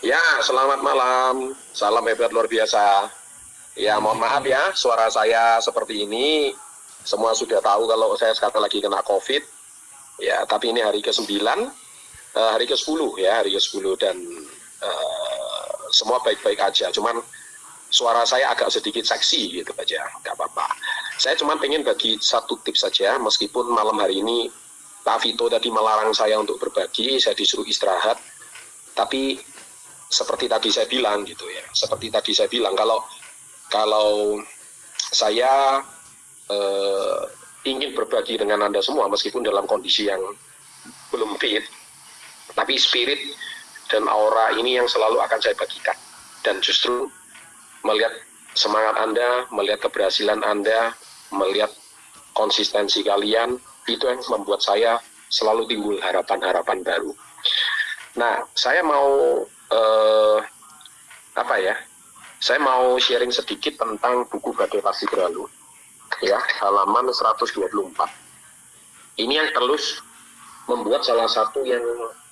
Ya, selamat malam. Salam hebat luar biasa. Ya, mohon maaf ya, suara saya seperti ini. Semua sudah tahu kalau saya sekarang lagi kena COVID. Ya, tapi ini hari ke-9, hari ke-10 ya, hari ke-10 dan semua baik-baik aja. Cuman suara saya agak sedikit seksi gitu aja, nggak apa-apa. Saya cuma pengen bagi satu tips saja, meskipun malam hari ini Pak Vito tadi melarang saya untuk berbagi, saya disuruh istirahat. Tapi seperti tadi saya bilang gitu ya, seperti tadi saya bilang kalau saya ingin berbagi dengan Anda semua meskipun dalam kondisi yang belum fit, tapi spirit dan aura ini yang selalu akan saya bagikan. Dan justru melihat semangat Anda, melihat keberhasilan Anda, melihat konsistensi kalian, itu yang membuat saya selalu timbul harapan-harapan baru. Nah, saya mau saya mau sharing sedikit tentang buku Badai Pasti Berlalu, ya, halaman 124. Ini yang terus membuat salah satu yang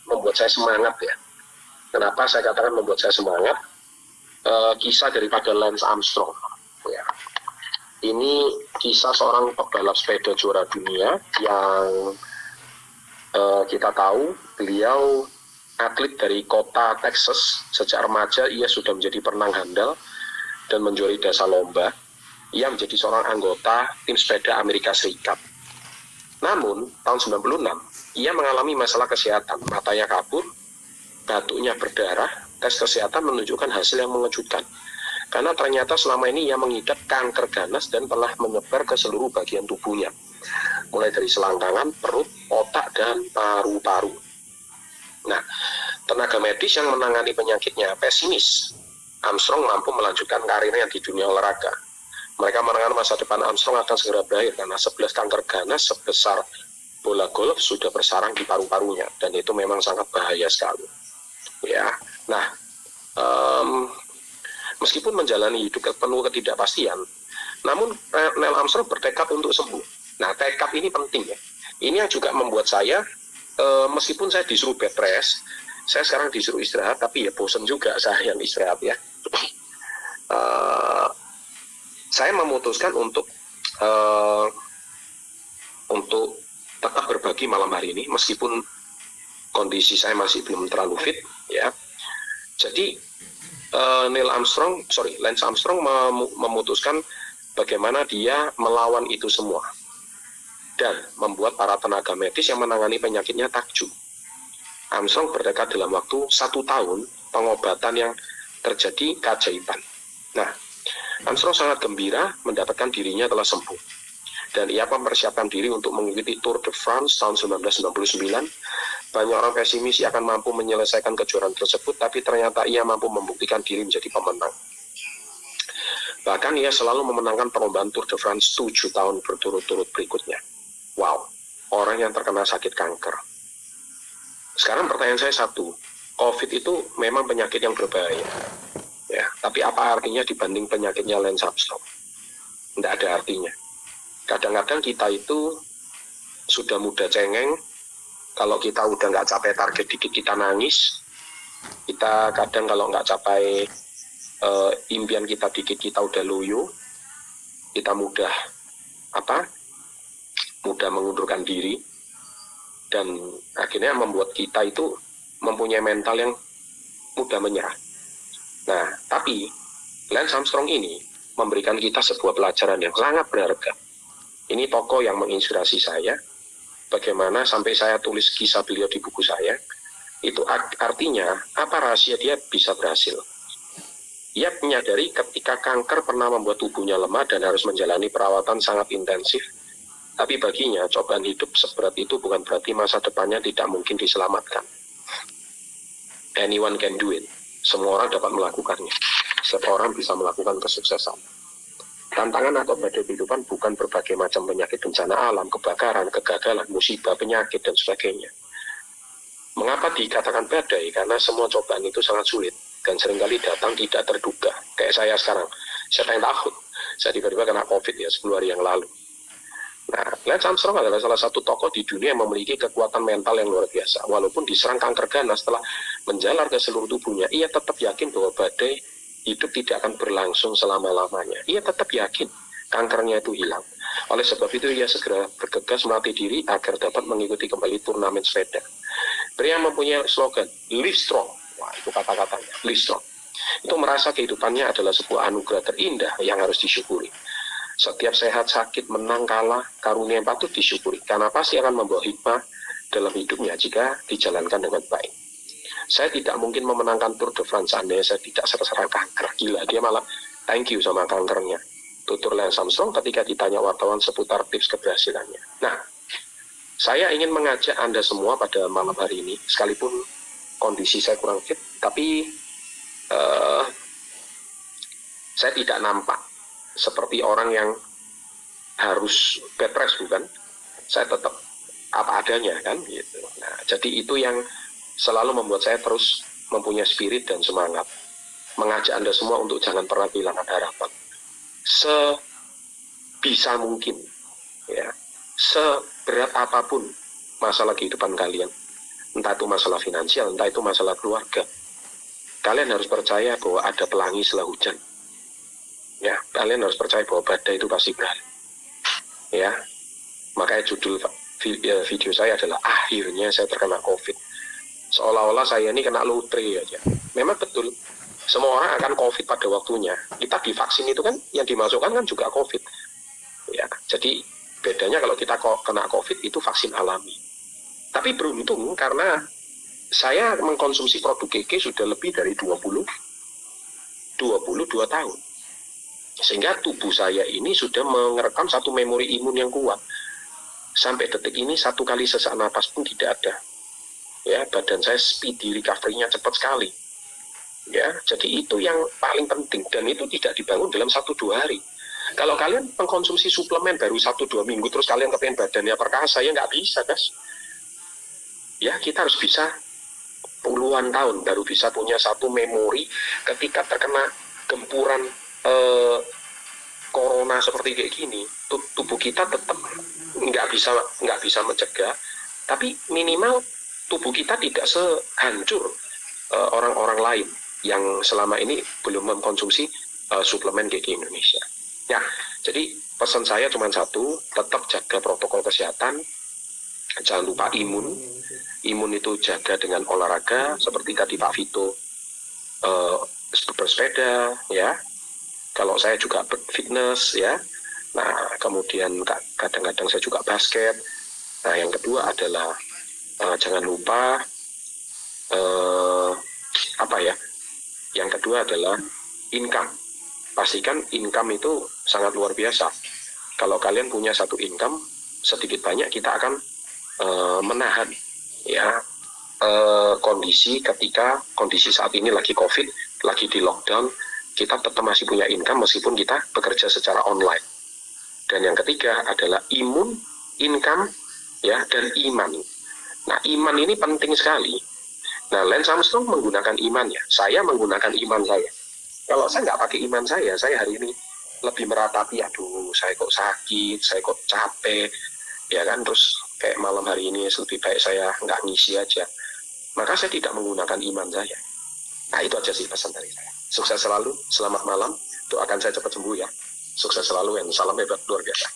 membuat saya semangat ya. Kenapa saya katakan membuat saya semangat? Kisah daripada Lance Armstrong. Ya. Ini kisah seorang pebalap sepeda juara dunia yang kita tahu beliau atlet dari kota Texas. Sejak remaja ia sudah menjadi perenang handal dan menjuarai dasar lomba. Ia menjadi seorang anggota tim sepeda Amerika Serikat. Namun tahun 96 ia mengalami masalah kesehatan, matanya kabur, batuknya berdarah. Tes kesehatan menunjukkan hasil yang mengejutkan, karena ternyata selama ini ia mengidap kanker ganas dan telah menyebar ke seluruh bagian tubuhnya, mulai dari selangkangan, perut, otak, dan paru-paru. Nah, tenaga medis yang menangani penyakitnya pesimis. Armstrong mampu melanjutkan karirnya di dunia olahraga. Mereka menangan masa depan Armstrong akan segera berakhir karena 11 kanker ganas sebesar bola golf sudah bersarang di paru-parunya, dan itu memang sangat bahaya sekali. Ya, nah, meskipun menjalani hidup penuh ketidakpastian, namun Neil Armstrong bertekad untuk sembuh. Nah, tekad ini penting ya. Ini yang juga membuat saya meskipun saya disuruh bed rest, saya sekarang disuruh istirahat, tapi ya bosen juga saya yang istirahat ya. Saya memutuskan untuk tetap berbagi malam hari ini, meskipun kondisi saya masih belum terlalu fit ya. Jadi Lance Armstrong memutuskan bagaimana dia melawan itu semua dan membuat para tenaga medis yang menangani penyakitnya takjub. Armstrong bertekad dalam waktu 1 tahun pengobatan yang terjadi keajaiban. Nah, Armstrong sangat gembira mendapatkan dirinya telah sembuh, dan ia mempersiapkan diri untuk mengikuti Tour de France tahun 1999. Banyak orang pesimis ia akan mampu menyelesaikan kejuaraan tersebut, tapi ternyata ia mampu membuktikan diri menjadi pemenang. Bahkan ia selalu memenangkan perlombaan Tour de France 7 tahun berturut-turut berikutnya. Wow, orang yang terkena sakit kanker. Sekarang pertanyaan saya satu, COVID itu memang penyakit yang berbahaya, ya. Tapi apa artinya dibanding penyakitnya Lance Armstrong? Tidak ada artinya. Kadang-kadang kita itu sudah mudah cengeng, kalau kita udah nggak capai target dikit kita nangis. Kita kadang kalau nggak capai impian kita dikit kita udah loyo. Kita mudah mengundurkan diri, dan akhirnya membuat kita itu mempunyai mental yang mudah menyerah. Nah, tapi Lance Armstrong ini memberikan kita sebuah pelajaran yang sangat berharga. Ini tokoh yang menginspirasi saya. Bagaimana sampai saya tulis kisah beliau di buku saya, itu artinya apa rahasia dia bisa berhasil. Ia menyadari ketika kanker pernah membuat tubuhnya lemah dan harus menjalani perawatan sangat intensif. Tapi baginya, cobaan hidup seberat itu bukan berarti masa depannya tidak mungkin diselamatkan. Anyone can do it. Semua orang dapat melakukannya. Setiap orang bisa melakukan kesuksesan. Tantangan atau badai kehidupan bukan berbagai macam penyakit bencana alam, kebakaran, kegagalan, musibah, penyakit, dan sebagainya. Mengapa dikatakan badai? Karena semua cobaan itu sangat sulit dan seringkali datang tidak terduga. Kayak saya sekarang, siapa yang takut? Saya tiba-tiba kena COVID ya 10 hari yang lalu. Nah, Lance Armstrong adalah salah satu tokoh di dunia yang memiliki kekuatan mental yang luar biasa. Walaupun diserang kanker ganas, setelah menjalar ke seluruh tubuhnya, ia tetap yakin bahwa badai hidup tidak akan berlangsung selama-lamanya. Ia tetap yakin kankernya itu hilang. Oleh sebab itu ia segera bergegas melatih diri agar dapat mengikuti kembali turnamen sepeda. Pria mempunyai slogan Live Strong. Wah, itu kata-katanya, Live Strong. Itu merasa kehidupannya adalah sebuah anugerah terindah yang harus disyukuri. Setiap sehat, sakit, menang, kalah, karunia yang patut disyukuri, karena pasti akan membawa hikmah dalam hidupnya jika dijalankan dengan baik. Saya tidak mungkin memenangkan Tour de France seandainya saya tidak serang kanker. Gila, dia malah thank you sama kankernya, tutur Lance Armstrong ketika ditanya wartawan seputar tips keberhasilannya. Nah, saya ingin mengajak Anda semua pada malam hari ini, sekalipun kondisi saya kurang fit, tapi saya tidak nampak seperti orang yang harus bed rest, bukan? Saya tetap apa adanya, kan? Gitu. Nah, jadi itu yang selalu membuat saya terus mempunyai spirit dan semangat, mengajak Anda semua untuk jangan pernah kehilangan harapan. Sebisa mungkin, ya, seberat apapun masalah kehidupan kalian, entah itu masalah finansial, entah itu masalah keluarga, kalian harus percaya bahwa ada pelangi setelah hujan. Ya, kalian harus percaya bahwa badai itu pasti berakhir. Ya, makanya judul video saya adalah akhirnya saya terkena COVID. Seolah-olah saya ini kena lotre aja. Memang betul, semua orang akan COVID pada waktunya. Kita divaksin itu kan, yang dimasukkan kan juga COVID. Ya, jadi bedanya kalau kita kena COVID itu vaksin alami. Tapi beruntung karena saya mengkonsumsi produk KK sudah lebih dari 22 tahun. Sehingga tubuh saya ini sudah mengerekam satu memori imun yang kuat. Sampai detik ini satu kali sesak napas pun tidak ada. Ya, badan saya speedy recovery-nya cepat sekali. Ya, jadi itu yang paling penting, dan itu tidak dibangun dalam 1-2 hari. Kalau kalian mengkonsumsi suplemen baru 1-2 minggu terus kalian kepengen badannya perkasa, ya nggak bisa, guys. Ya, kita harus bisa puluhan tahun baru bisa punya satu memori ketika terkena gempuran corona seperti kayak gini. Tubuh kita tetap nggak bisa mencegah, tapi minimal tubuh kita tidak sehancur orang-orang lain yang selama ini belum mengkonsumsi suplemen GG Indonesia. Ya, jadi pesan saya cuma satu, tetap jaga protokol kesehatan, jangan lupa imun itu jaga dengan olahraga, seperti tadi Pak Vito bersepeda, ya. Kalau saya juga fitness, ya. Nah, kemudian kadang-kadang saya juga basket. Nah, yang kedua adalah jangan lupa yang kedua adalah income. Pastikan income itu sangat luar biasa. Kalau kalian punya satu income, sedikit banyak kita akan menahan, ya, kondisi ketika kondisi saat ini lagi COVID, lagi di lockdown, kita tetap masih punya income meskipun kita bekerja secara online. Dan yang ketiga adalah imun, income, ya, dan iman. Nah, iman ini penting sekali. Nah, Lance Armstrong menggunakan imannya, saya menggunakan iman saya. Kalau saya nggak pakai iman saya hari ini lebih meratapi, aduh, saya kok sakit, saya kok capek, ya kan, terus kayak malam hari ini lebih baik saya nggak ngisi aja. Maka saya tidak menggunakan iman saya. Nah, itu aja sih pesan dari saya. Sukses selalu, selamat malam, doakan saya cepat sembuh ya. Sukses selalu, dan salam hebat luar biasa.